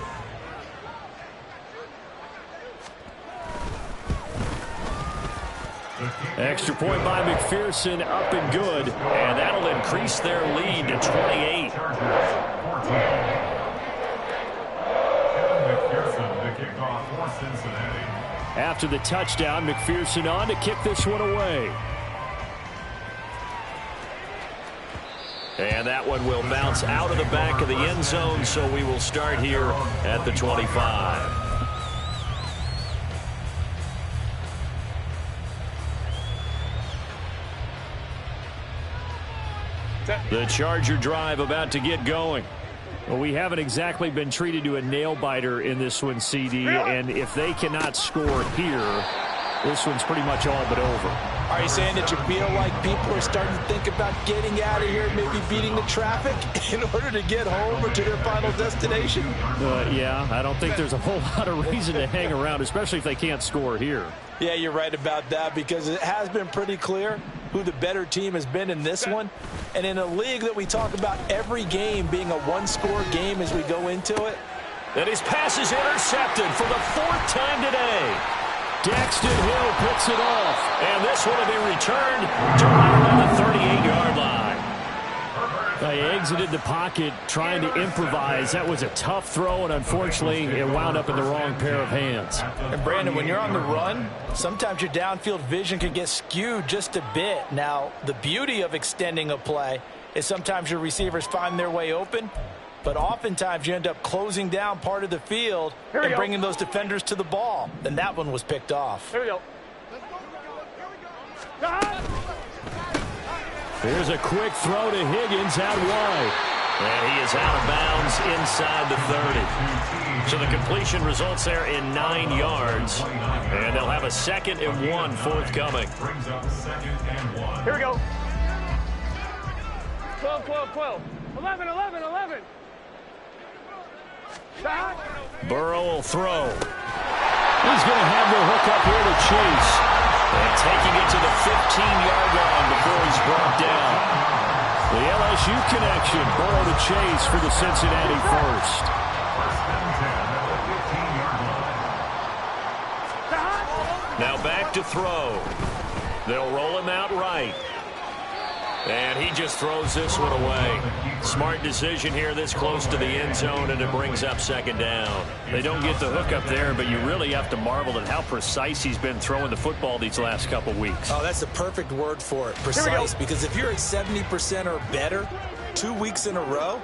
Speaker 2: Extra point by McPherson, up and good. And that'll increase their lead to 28. After the touchdown, McPherson on to kick this one away. And that one will bounce out of the back of the end zone, so we will start here at the 25. The Charger drive about to get going. Well, we haven't exactly been treated to a nail-biter in this one, CD, and if they cannot score here, this one's pretty much all but over.
Speaker 1: Are you saying that you feel like people are starting to think about getting out of here, maybe beating the traffic in order to get home or to their final destination?
Speaker 2: Yeah, I don't think there's a whole lot of reason to hang around, especially if they can't score here.
Speaker 1: Yeah, you're right about that because it has been pretty clear who the better team has been in this one. And in a league that we talk about every game being a one-score game as we go into it.
Speaker 2: And his pass is intercepted for the 4th time today. Daxton Hill picks it off. And this one will be returned to right around the 38-yard line. They exited the pocket trying to improvise. That was a tough throw, and unfortunately, it wound up in the wrong pair of hands.
Speaker 1: And, Brandon, when you're on the run, sometimes your downfield vision can get skewed just a bit. Now, the beauty of extending a play is sometimes your receivers find their way open, but oftentimes you end up closing down part of the field and bringing those defenders to the ball. And that one was picked off.
Speaker 3: Here we go.
Speaker 2: Here's a quick throw to Higgins out wide. And he is out of bounds inside the 30. So the completion results there in 9 yards. And they'll have a 2nd and 1 forthcoming.
Speaker 3: Here we go. 12, 12, 12. 11, 11, 11.
Speaker 2: Burrow will throw. He's going to have the hook up here to Chase. And taking it to the 15-yard line before he's brought down. The LSU connection, Burrow to Chase for the Cincinnati first. Now back to throw. They'll roll him out right. And he just throws this one away. Smart decision here this close to the end zone, and it brings up second down. They don't get the hook up there, but you really have to marvel at how precise he's been throwing the football these last couple weeks.
Speaker 1: Oh, that's the perfect word for it, precise. Because if you're at 70% or better 2 weeks in a row,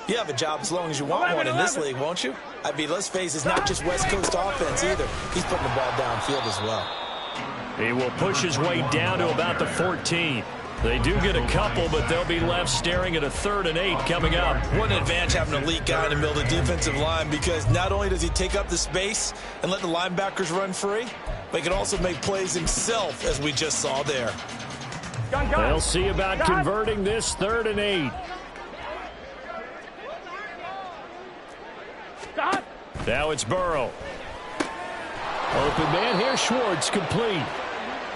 Speaker 1: you have a job as long as you want one in this league, won't you? I mean, let's face it, it's not just West Coast offense either. He's putting the ball downfield as well.
Speaker 2: He will push his way down to about the 14. They do get a couple, but they'll be left staring at a 3rd and 8 coming up.
Speaker 1: What an advantage having an elite guy in the middle of the defensive line, because not only does he take up the space and let the linebackers run free, but he can also make plays himself, as we just saw there.
Speaker 2: They'll see about converting this 3rd and 8. Now it's Burrow. Open man here, Schwartz, complete.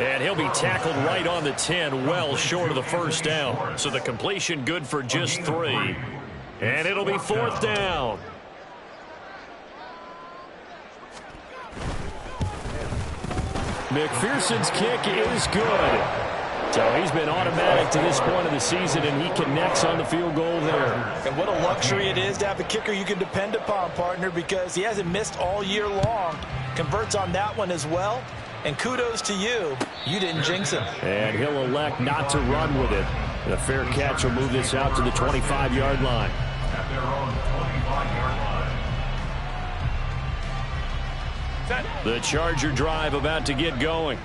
Speaker 2: And he'll be tackled right on the 10, well short of the first down. So the completion good for just 3. And it'll be 4th down. McPherson's kick is good. So he's been automatic to this point of the season, and he connects on the field goal there.
Speaker 1: And what a luxury it is to have a kicker you can depend upon, partner, because he hasn't missed all year long. Converts on that one as well. And kudos to you. You didn't jinx him.
Speaker 2: And he'll elect not to run with it. The fair catch will move this out to the 25-yard line.
Speaker 5: At their own 25-yard line.
Speaker 2: The Charger drive about to get going.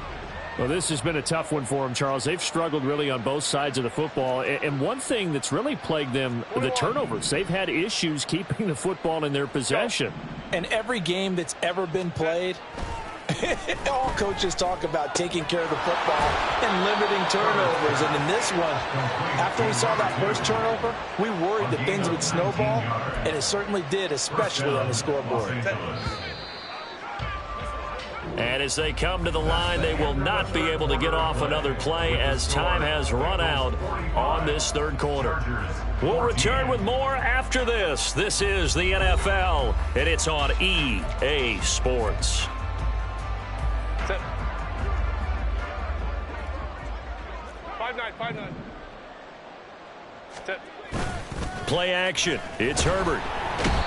Speaker 2: Well, this has been a tough one for them, Charles. They've struggled really on both sides of the football. And one thing that's really plagued them, the turnovers. They've had issues keeping the football in their possession.
Speaker 1: And every game that's ever been played, all coaches talk about taking care of the football and limiting turnovers. And in this one, after we saw that first turnover, we worried that things would snowball, and it certainly did, especially on the scoreboard.
Speaker 2: And as they come to the line, they will not be able to get off another play as time has run out on this 3rd quarter. We'll return with more after this. This is the NFL, and it's on EA Sports.
Speaker 3: Set. 5-9. Set.
Speaker 2: Play action. It's Herbert.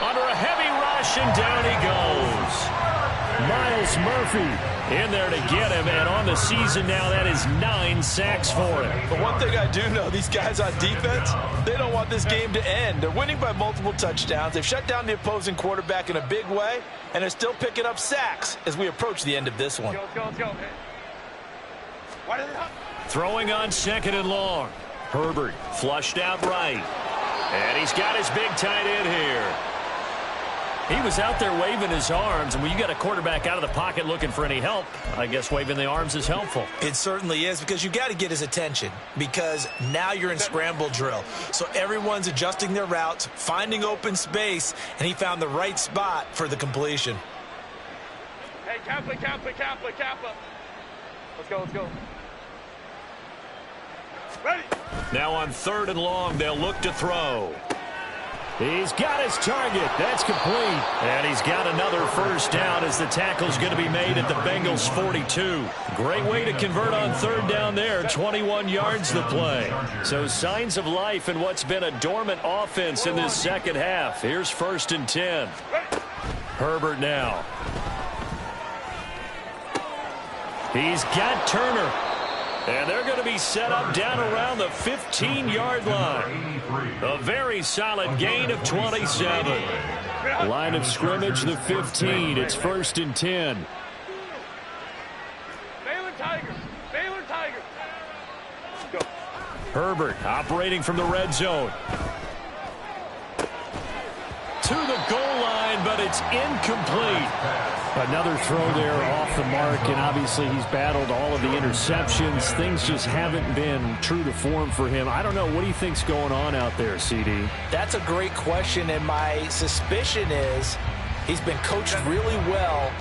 Speaker 2: Under a heavy rush, and down he goes. Miles Murphy in there to get him, and on the season now, that is 9 sacks for him.
Speaker 1: But one thing I do know, these guys on defense, they don't want this game to end. They're winning by multiple touchdowns. They've shut down the opposing quarterback in a big way, and they're still picking up sacks as we approach the end of this one.
Speaker 3: Let's go.
Speaker 2: Throwing on 2nd and long. Herbert flushed out right. And he's got his big tight end here. He was out there waving his arms, and when you got a quarterback out of the pocket looking for any help, I guess waving the arms is helpful.
Speaker 1: It certainly is, because you got to get his attention, because now you're in scramble drill. So everyone's adjusting their routes, finding open space, and he found the right spot for the completion.
Speaker 3: Hey, Kaplan. Let's go. Ready.
Speaker 2: Now on 3rd and long, they'll look to throw. He's got his target. That's complete. And he's got another first down as the tackle's going to be made at the Bengals 42. Great way to convert on 3rd down there. 21 yards the play. So signs of life in what's been a dormant offense in this second half. Here's 1st and 10. Herbert now. He's got Turner. And they're going to be set up down around the 15-yard line. A very solid gain of 27. Line of scrimmage, the 15. It's 1st and 10.
Speaker 3: Baylor Tigers. Go.
Speaker 2: Herbert operating from the red zone. To the goal line, but it's incomplete. Another throw there off the mark, and obviously he's battled all of the interceptions. Things just haven't been true to form for him. I don't know. What do you think's going on out there, CD?
Speaker 1: That's a great question, and my suspicion is he's been coached really well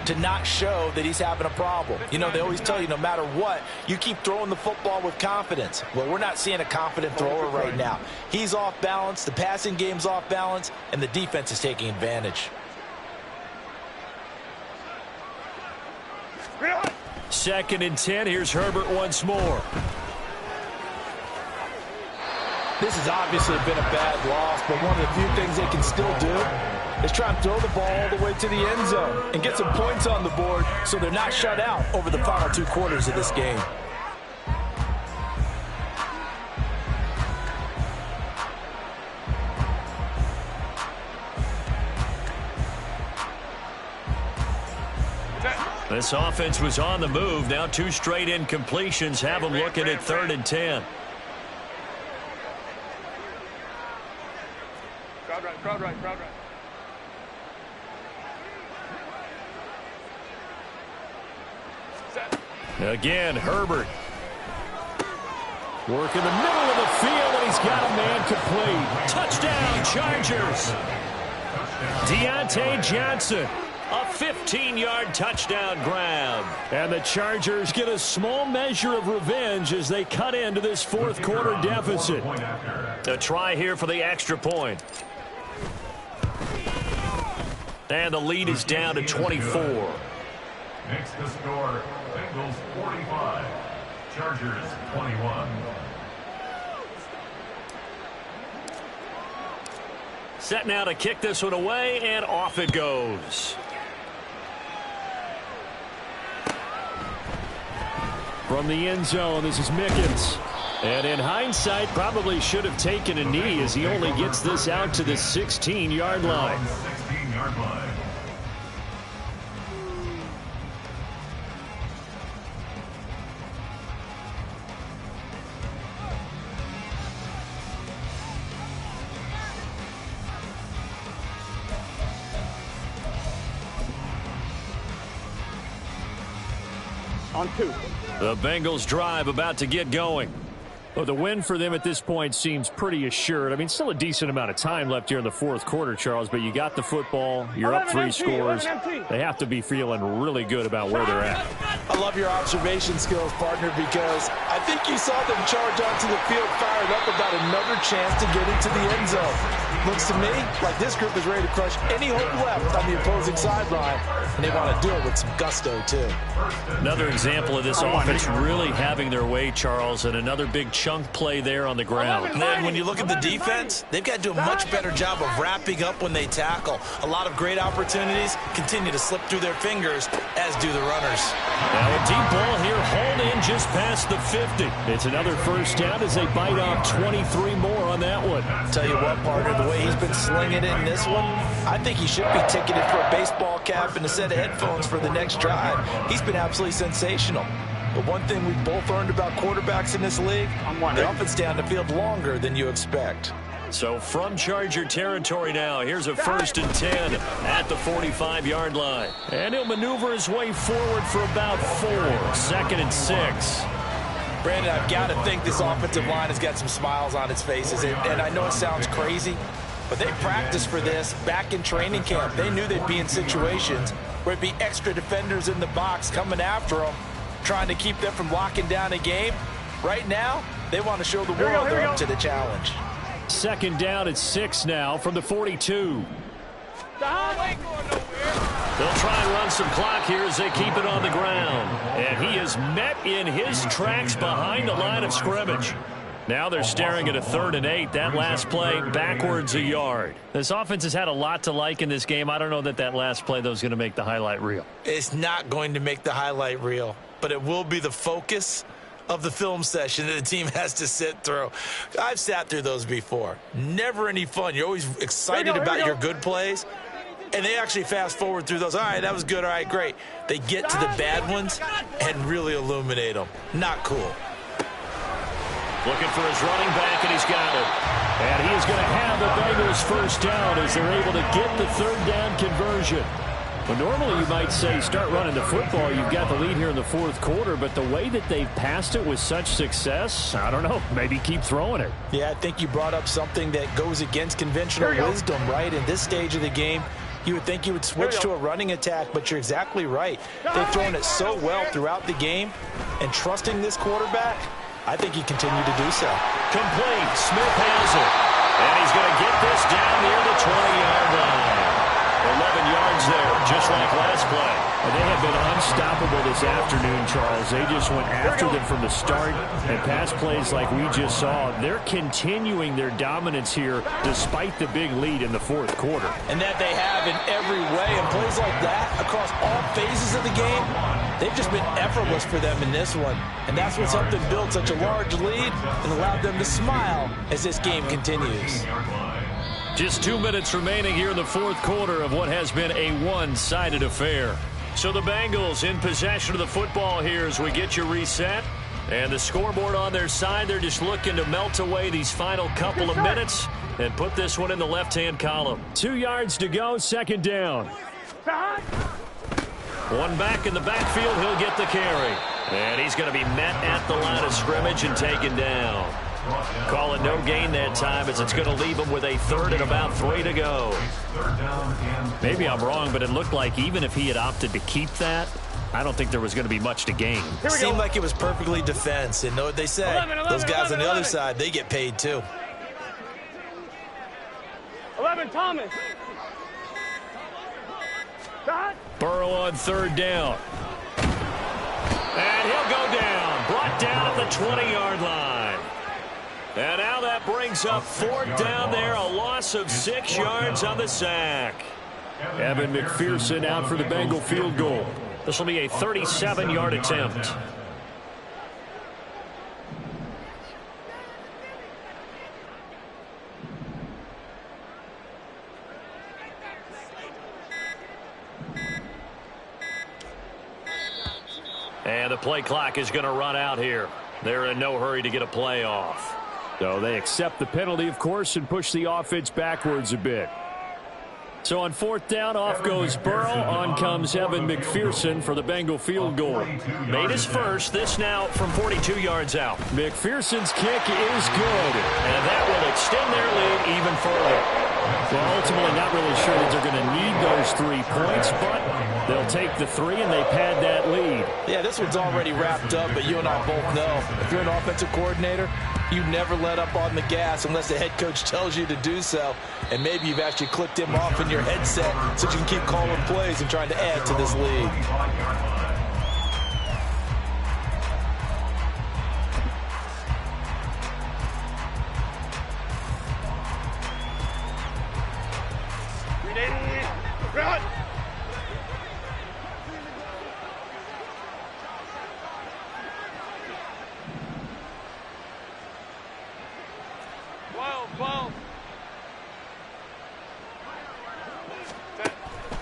Speaker 1: to not show that he's having a problem. You know, they always tell you no matter what, you keep throwing the football with confidence. Well, we're not seeing a confident thrower right now. He's off balance, the passing game's off balance, and the defense is taking advantage.
Speaker 2: 2nd and 10. Here's Herbert once more.
Speaker 4: This has obviously been a bad loss, but one of the few things they can still do is try and throw the ball all the way to the end zone and get some points on the board so they're not shut out over the final 2 quarters of this game.
Speaker 2: This offense was on the move. Now 2 straight incompletions have them looking at 3rd and 10.
Speaker 3: Crowd right.
Speaker 2: Again, Herbert. Working the middle of the field, and he's got a man complete. Touchdown, Chargers. Deontay Johnson. A 15-yard touchdown grab. And the Chargers get a small measure of revenge as they cut into this 4th quarter deficit. A try here for the extra point. And the lead is down to 24.
Speaker 5: Makes the score Bengals 45, Chargers 21.
Speaker 2: Set now to kick this one away, and off it goes. From the end zone, this is Mickens. And in hindsight, probably should have taken a knee as he only gets this out to the 16-yard line.
Speaker 5: 16-yard line.
Speaker 3: On 2.
Speaker 2: The Bengals drive about to get going. Well, the win for them at this point seems pretty assured. I mean, still a decent amount of time left here in the 4th quarter, Charles, but you got the football. You're up 3 scores. They have to be feeling really good about where they're at.
Speaker 4: I love your observation skills, partner, because I think you saw them charge onto the field fired up about another chance to get into the end zone. Looks to me like this group is ready to crush any hope left on the opposing sideline, and they want to do it with some gusto, too.
Speaker 2: Another example of this offense really having their way, Charles, and another big chunk play there on the ground.
Speaker 1: And then when you look at the defense, they've got to do a much better job of wrapping up when they tackle. A lot of great opportunities continue to slip through their fingers, as do the runners.
Speaker 2: Now a deep ball here, hauled in just past the 50. It's another first down as they bite off 23 more on that one.
Speaker 4: Tell you what, partner, the way he's been slinging in this one, I think he should be ticketed for a baseball cap and a set of headphones for the next drive. He's been absolutely sensational. But one thing we've both learned about quarterbacks in this league, they often stay on the field longer than you expect.
Speaker 2: So from Charger territory now, here's a 1st and 10 at the 45-yard line. And he'll maneuver his way forward for about 4. 2nd and 6.
Speaker 4: Brandon, I've got to think this offensive line has got some smiles on its faces. And I know it sounds crazy, but they practiced for this back in training camp. They knew they'd be in situations where it'd be extra defenders in the box coming after them, trying to keep them from locking down a game. Right now, they want to show the world they're up to the challenge.
Speaker 2: 2nd down at 6 now from the 42. They'll try and run some clock here as they keep it on the ground. And he is met in his tracks behind the line of scrimmage. Now they're staring at a 3rd and 8. That last play backwards a yard. This offense has had a lot to like in this game. I don't know that last play, though, is going to make the highlight reel.
Speaker 1: It's not going to make the highlight reel, but it will be the focus of the film session that the team has to sit through. I've sat through those before. Never any fun. You're always excited about your good plays, and they actually fast forward through those. All right, that was good. All right, great. They get to the bad ones and really illuminate them. Not cool.
Speaker 2: Looking for his running back, and he's got it. And he is going to have the Bengals first down as they're able to get the 3rd down conversion. Well, normally you might say start running the football. You've got the lead here in the 4th quarter, but the way that they've passed it with such success, I don't know, maybe keep throwing it.
Speaker 4: Yeah, I think you brought up something that goes against conventional wisdom, right? In this stage of the game, you would think you would switch to a running attack, but you're exactly right. They've thrown it so well throughout the game, and trusting this quarterback, I think he continued to do so.
Speaker 2: Complete. Smith has it. And he's going to get this down near the 20-yard line. 11 yards there. just like last play. And they have been unstoppable this afternoon, Charles. They just went after them from the start, and pass plays like we just saw. They're continuing their dominance here despite the big lead in the fourth quarter.
Speaker 4: And that they have in every way. And plays like that across all phases of the game, they've just been effortless for them in this one. And that's what's helped them build such a large lead and allowed them to smile as this game continues.
Speaker 2: Just 2 minutes remaining here in the fourth quarter of what has been a one-sided affair. So the Bengals in possession of the football here as we get you reset. And the scoreboard on their side, they're just looking to melt away these final couple of minutes and put this one in the left-hand column. 2 yards to go, second down. One back in the backfield, he'll get the carry. And he's going to be met at the line of scrimmage and taken down. Call it no gain that time as it's going to leave him with a third and about 3 to go. Maybe I'm wrong, but it looked like even if he had opted to keep that, I don't think there was going to be much to gain.
Speaker 1: It seemed like it was perfectly defense. And know what they say?
Speaker 3: 11,
Speaker 1: those guys
Speaker 3: 11,
Speaker 1: on the
Speaker 3: 11.
Speaker 1: other side, they get paid too.
Speaker 3: 11, Thomas. Shot.
Speaker 2: Burrow on third down. And he'll go down. Brought down at the 20-yard line. And now that brings up fourth down there. A loss of 6 yards on the sack. Evan McPherson out for the Bengal field goal. This will be a 37-yard attempt. And the play clock is going to run out here. They're in no hurry to get a play off. So they accept the penalty, of course, and push the offense backwards a bit. So on fourth down, off goes Burrow. On comes Evan McPherson for the Bengal field goal. Made his first. This now from 42 yards out. McPherson's kick is good. And that will extend their lead even further. Well, ultimately not really sure that they're going to need those 3 points, but they'll take the 3 and they pad that lead.
Speaker 4: Yeah, this one's already wrapped up, but you and I both know if you're an offensive coordinator, you never let up on the gas unless the head coach tells you to do so. And maybe you've actually clicked him off in your headset so you can keep calling plays and trying to add to this lead.
Speaker 3: Run.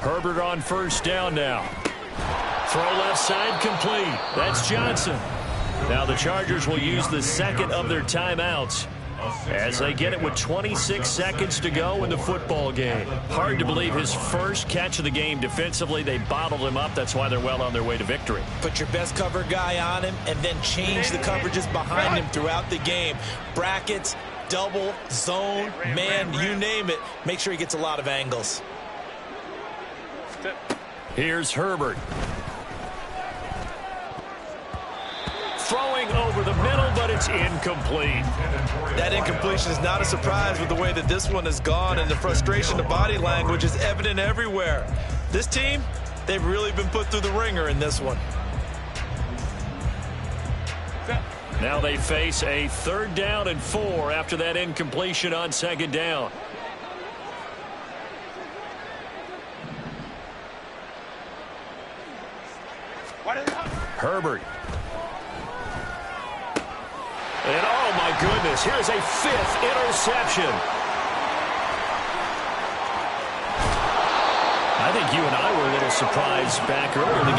Speaker 2: Herbert on first down now. Throw left side complete. That's Johnson. Now the Chargers will use the second of their timeouts as they get it with 26 seconds to go in the football game. Hard to believe his first catch of the game defensively. They bottled him up. That's why they're well on their way to victory.
Speaker 1: Put your best cover guy on him and then change the coverages behind him throughout the game. Brackets, double, zone, man, you name it. Make sure he gets a lot of angles.
Speaker 2: Here's Herbert. Throwing over the middle, but it's incomplete.
Speaker 1: That incompletion is not a surprise with the way that this one has gone, and the frustration, the body language is evident everywhere. This team, they've really been put through the ringer in this one.
Speaker 2: Now they face a 3rd down and 4 after that incompletion on 2nd down. Herbert. And oh my goodness, here's a 5th interception. I think you and I were a little surprised back earlier in the game.